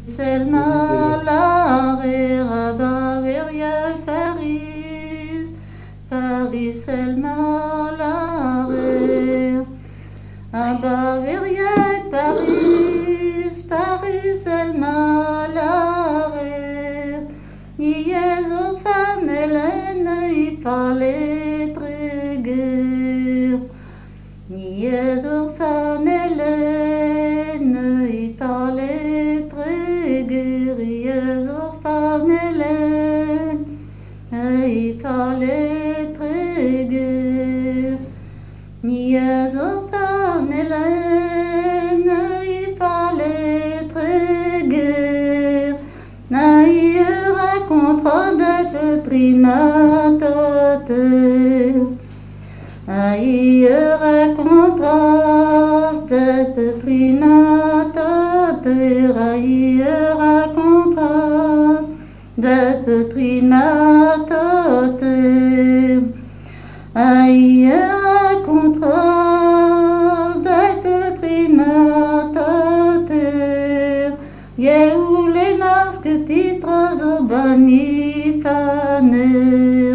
Selma la Bavaria Paris, Paris Selma la Bavaria Paris, Paris Selma la niais aux femmes Hélène y parlait très guère, niais aux femmes Hélène y parlait très guère, niais aux femmes Hélène y parlait très guère, niais aux femmes Hélène y parlait très guère, naïe raconte de trimatote, aïe racontera de trimatote, aïe racontera de trimatote, aïe racontera de trimatote, yé où les nasques titres au banni faner,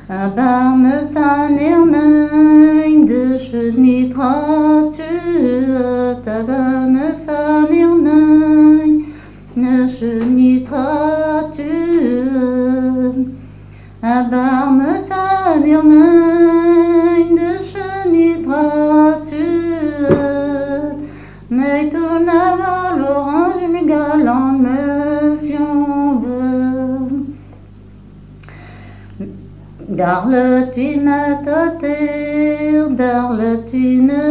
à barme faner main de chenitra ta barme faner main de chenitra à barme faner main de chenitra mais ton avant l'orange me galant monsieur veut. Darle tu m'atoter, darle tu ne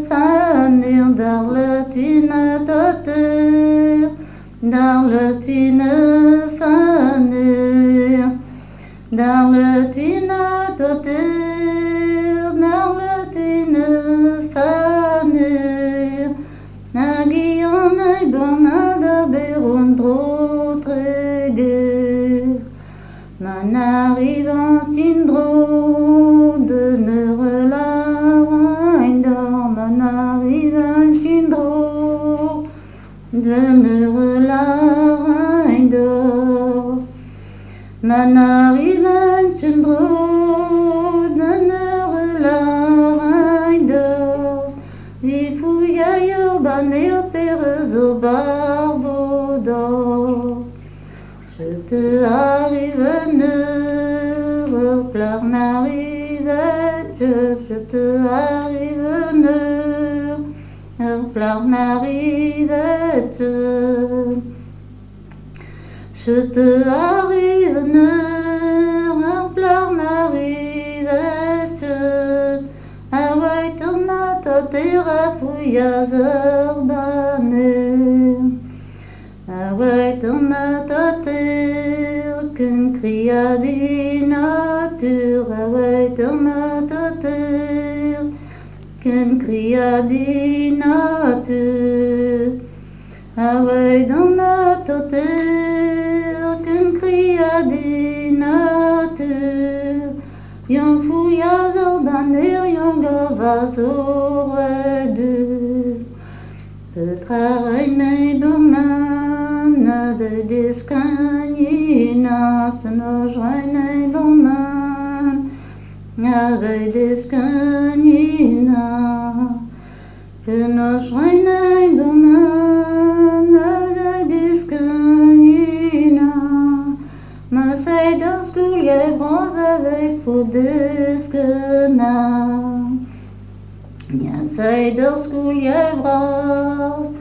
fanir, darle tu m'atoter, darle tu ne fanir, darle tu m'atoter, darle tu ne fanir, na Guillaume bona da berundro tréguer. Man arrivant in dro de ne la reindor, man arrivant in dro de ne la reindor, man arrivant in dro de ne la reindor, vi fouilla banner perezo barbo d'or. Je te arrive pleure n'arrivette, je te arrive pleure n'arrivette, je te arrive pleure n'arrivette, ah ouais tomate terre fouillas urbanées. Ah ouais, tomate terre, qu'une criadinature. Ah ouais, tomate terre, qu'une criadinature. Ah ouais, tomate terre, qu'une criadinature. Yon fouillas urbaner, yon gavas au redus. Petra reine domaine, de descanina, nos reine domaine, avec descanina, nos reine domaine, avec descanina, ma sei de sculie bronze avec fou descana. Nya sei de sculie bronze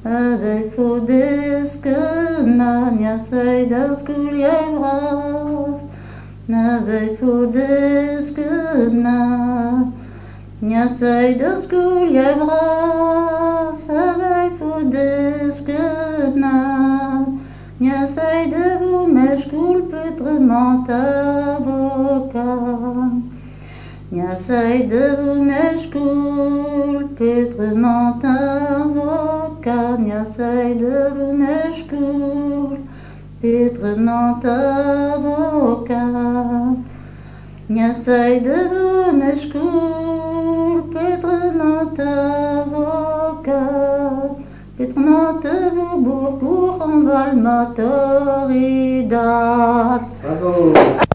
avec fou descana, nya sei de sculie bronze avec fou descana, nya sei de sculie bronze avec fou descana, nya sei de vous meshkul petrement avocat. Nya sei de vous meshkul petrement avocat, nya sei de vous meshkul petrement avocat, nya sei de vous meshkul petrement avocat, petrement vous beaucoup Valmatoridad. Bravo.